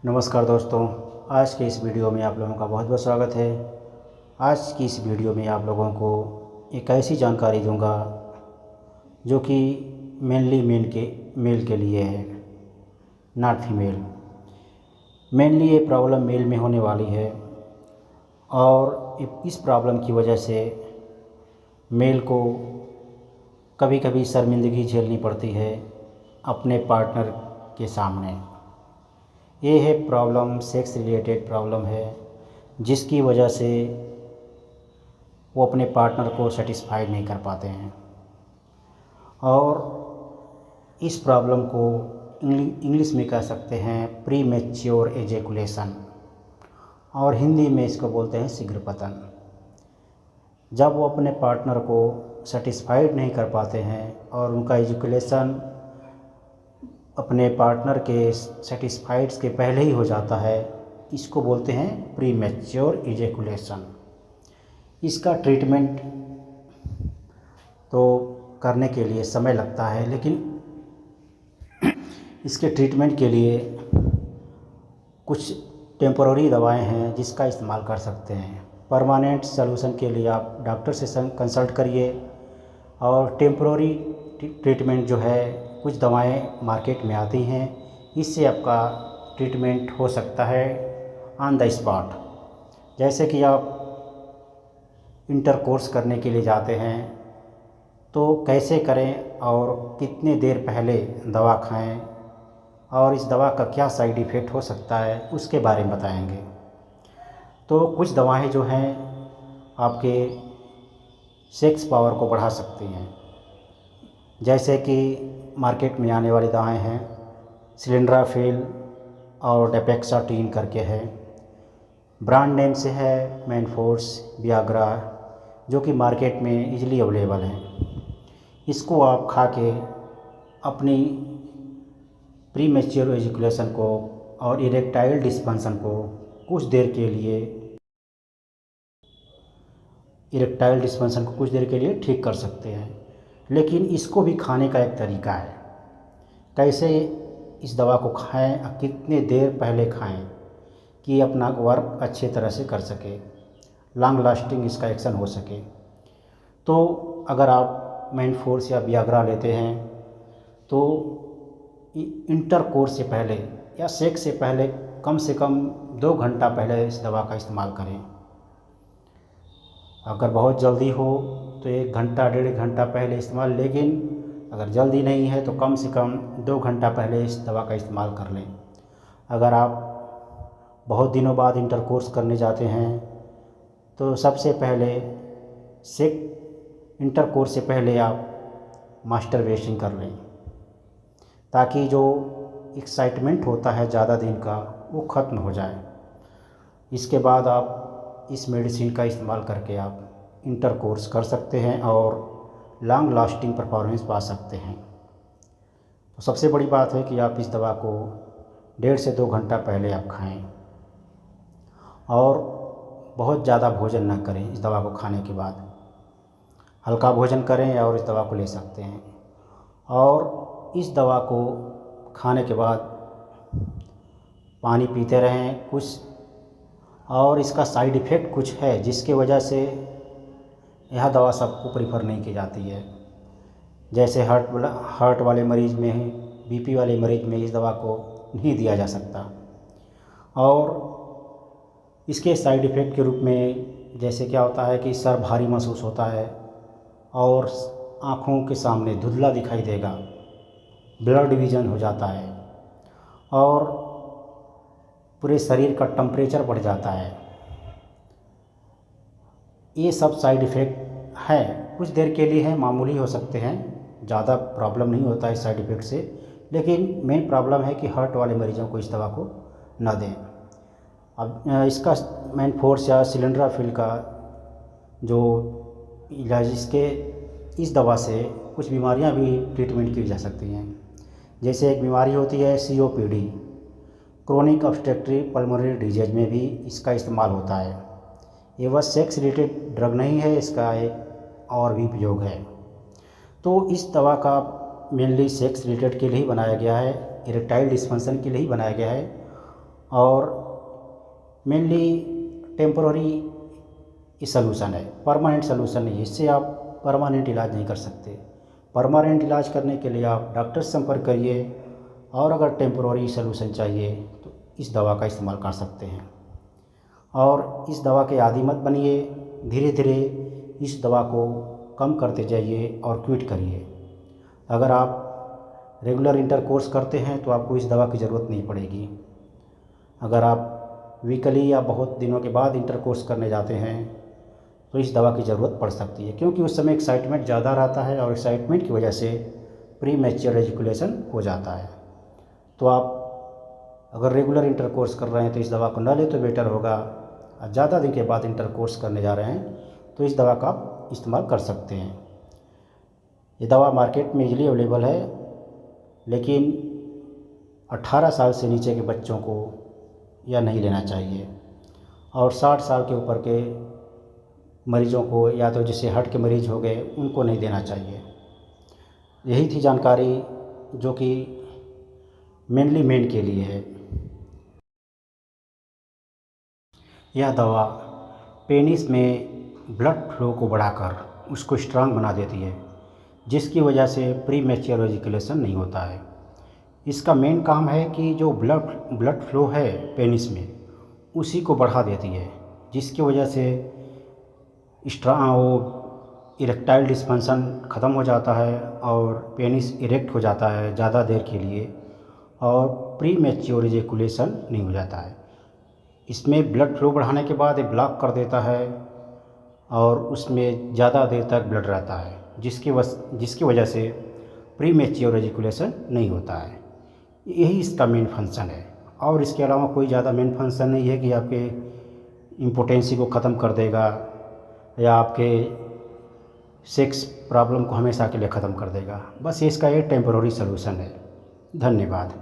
नमस्कार दोस्तों, आज के इस वीडियो में आप लोगों का बहुत बहुत स्वागत है। आज की इस वीडियो में आप लोगों को एक ऐसी जानकारी दूंगा जो कि मेनली मेल के लिए है, नॉट फीमेल। मेनली ये प्रॉब्लम मेल में होने वाली है और इस प्रॉब्लम की वजह से मेल को कभी कभी शर्मिंदगी झेलनी पड़ती है अपने पार्टनर के सामने। ये है प्रॉब्लम, सेक्स रिलेटेड प्रॉब्लम है, जिसकी वजह से वो अपने पार्टनर को सेटिस्फाइड नहीं कर पाते हैं। और इस प्रॉब्लम को इंग्लिश में कह सकते हैं प्री मैच्योर एजेकुलेशन, और हिंदी में इसको बोलते हैं शीघ्र पतन। जब वो अपने पार्टनर को सेटिस्फाइड नहीं कर पाते हैं और उनका एजुकेशन अपने पार्टनर के सेटिस्फाइड्स के पहले ही हो जाता है, इसको बोलते हैं प्री मैच्योर इजैकुलेशन। इसका ट्रीटमेंट तो करने के लिए समय लगता है, लेकिन इसके ट्रीटमेंट के लिए कुछ टेम्पोररी दवाएं हैं जिसका इस्तेमाल कर सकते हैं। परमानेंट सलूशन के लिए आप डॉक्टर से कंसल्ट करिए, और टेम्पोररी ट्रीटमेंट जो है, कुछ दवाएं मार्केट में आती हैं, इससे आपका ट्रीटमेंट हो सकता है ऑन द स्पॉट। जैसे कि आप इंटरकोर्स करने के लिए जाते हैं तो कैसे करें और कितने देर पहले दवा खाएं, और इस दवा का क्या साइड इफ़ेक्ट हो सकता है, उसके बारे में बताएंगे। तो कुछ दवाएं जो हैं आपके सेक्स पावर को बढ़ा सकती हैं, जैसे कि मार्केट में आने वाली दवाएं हैं सिलिंड्राफिल और डेपेक्साटीन करके है। ब्रांड नेम से है मैनफोर्स, वियाग्रा, जो कि मार्केट में इजीली अवेलेबल हैं। इसको आप खा के अपनी प्री मैच्योर एजुकेशन को और इरेक्टाइल डिस्फंक्शन को कुछ देर के लिए ठीक कर सकते हैं। लेकिन इसको भी खाने का एक तरीका है, कैसे इस दवा को खाएं और कितने देर पहले खाएं कि अपना वर्क अच्छे तरह से कर सके, लॉन्ग लास्टिंग इसका एक्शन हो सके। तो अगर आप मैनफोर्स या वियाग्रा लेते हैं तो इंटरकोर्स से पहले या सेक्स से पहले कम से कम 2 घंटा पहले इस दवा का इस्तेमाल करें। अगर बहुत जल्दी हो तो 1 घंटा 1.5 घंटा पहले इस्तेमाल, लेकिन अगर जल्दी नहीं है तो कम से कम 2 घंटा पहले इस दवा का इस्तेमाल कर लें। अगर आप बहुत दिनों बाद इंटरकोर्स करने जाते हैं तो सबसे पहले इंटरकोर्स से पहले आप मास्टरबेशन कर लें, ताकि जो एक्साइटमेंट होता है ज़्यादा दिन का वो ख़त्म हो जाए। इसके बाद आप इस मेडिसिन का इस्तेमाल करके आप इंटरकोर्स कर सकते हैं और लॉन्ग लास्टिंग परफॉर्मेंस पा सकते हैं। तो सबसे बड़ी बात है कि आप इस दवा को 1.5 से 2 घंटा पहले आप खाएं, और बहुत ज़्यादा भोजन ना करें। इस दवा को खाने के बाद हल्का भोजन करें और इस दवा को ले सकते हैं। और इस दवा को खाने के बाद पानी पीते रहें कुछ, और इसका साइड इफ़ेक्ट कुछ है जिसके वजह से यह दवा सबको प्रीफर नहीं की जाती है। जैसे हार्ट वाले मरीज़ में, बीपी वाले मरीज़ में इस दवा को नहीं दिया जा सकता। और इसके साइड इफ़ेक्ट के रूप में जैसे क्या होता है कि सर भारी महसूस होता है और आँखों के सामने धुंधला दिखाई देगा, ब्लड विजन हो जाता है, और पूरे शरीर का टेम्परेचर बढ़ जाता है। ये सब साइड इफ़ेक्ट है, कुछ देर के लिए है, मामूली हो सकते हैं, ज़्यादा प्रॉब्लम नहीं होता है इस साइड इफ़ेक्ट से। लेकिन मेन प्रॉब्लम है कि हार्ट वाले मरीजों को इस दवा को न दें। अब इसका मैनफोर्स या सिलिंड्राफिल का जो इलाज, इस दवा से कुछ बीमारियां भी ट्रीटमेंट की जा सकती हैं। जैसे एक बीमारी होती है COPD, chronic obstructive pulmonary disease, में भी इसका इस्तेमाल होता है। ये बस सेक्स रिलेटेड ड्रग नहीं है, इसका एक और भी उपयोग है। तो इस दवा का मेनली सेक्स रिलेटेड के लिए ही बनाया गया है, इरेक्टाइल डिस्फंक्शन के लिए ही बनाया गया है। और मेनली टेम्पररी सलूशन है, परमानेंट सलूशन नहीं है। इससे आप परमानेंट इलाज नहीं कर सकते। परमानेंट इलाज करने के लिए आप डॉक्टर से संपर्क करिए, और अगर टेम्पररी सलूशन चाहिए तो इस दवा का इस्तेमाल कर सकते हैं। और इस दवा के आदी मत बनिए, धीरे धीरे इस दवा को कम करते जाइए और क्विट करिए। अगर आप रेगुलर इंटरकोर्स करते हैं तो आपको इस दवा की ज़रूरत नहीं पड़ेगी। अगर आप वीकली या बहुत दिनों के बाद इंटरकोर्स करने जाते हैं तो इस दवा की ज़रूरत पड़ सकती है, क्योंकि उस समय एक्साइटमेंट ज़्यादा रहता है और एक्साइटमेंट की वजह से प्री मैच्योर एजुकेशन हो जाता है। तो आप अगर रेगुलर इंटरकोर्स कर रहे हैं तो इस दवा को न ले तो बेटर होगा। और ज़्यादा दिन के बाद इंटरकोर्स करने जा रहे हैं तो इस दवा का आप इस्तेमाल कर सकते हैं। ये दवा मार्केट में इजीली अवेलेबल है, लेकिन 18 साल से नीचे के बच्चों को यह नहीं लेना चाहिए, और 60 साल के ऊपर के मरीजों को, या तो जिससे हार्ट के मरीज हो गए, उनको नहीं देना चाहिए। यही थी जानकारी जो कि मेनली मेन के लिए है। यह दवा पेनिस में ब्लड फ्लो को बढ़ाकर उसको स्ट्रांग बना देती है, जिसकी वजह से प्री मैच्योर एजुकेशन नहीं होता है। इसका मेन काम है कि जो ब्लड फ्लो है पेनिस में, उसी को बढ़ा देती है, जिसकी वजह से वो इरेक्टाइल डिस्फंक्शन ख़त्म हो जाता है और पेनिस इरेक्ट हो जाता है ज़्यादा देर के लिए, और प्री मैच्योर एजुकेशन नहीं हो जाता है। इसमें ब्लड फ्लो बढ़ाने के बाद ये ब्लॉक कर देता है और उसमें ज़्यादा देर तक ब्लड रहता है, जिसकी वजह से प्री मैच्योर एजुकेशन नहीं होता है। यही इसका मेन फंक्शन है, और इसके अलावा कोई ज़्यादा मेन फंक्शन नहीं है कि आपके इम्पोटेंसी को ख़त्म कर देगा या आपके सेक्स प्रॉब्लम को हमेशा के लिए ख़त्म कर देगा। बस इसका ये टेम्पररी सलूशन है। धन्यवाद।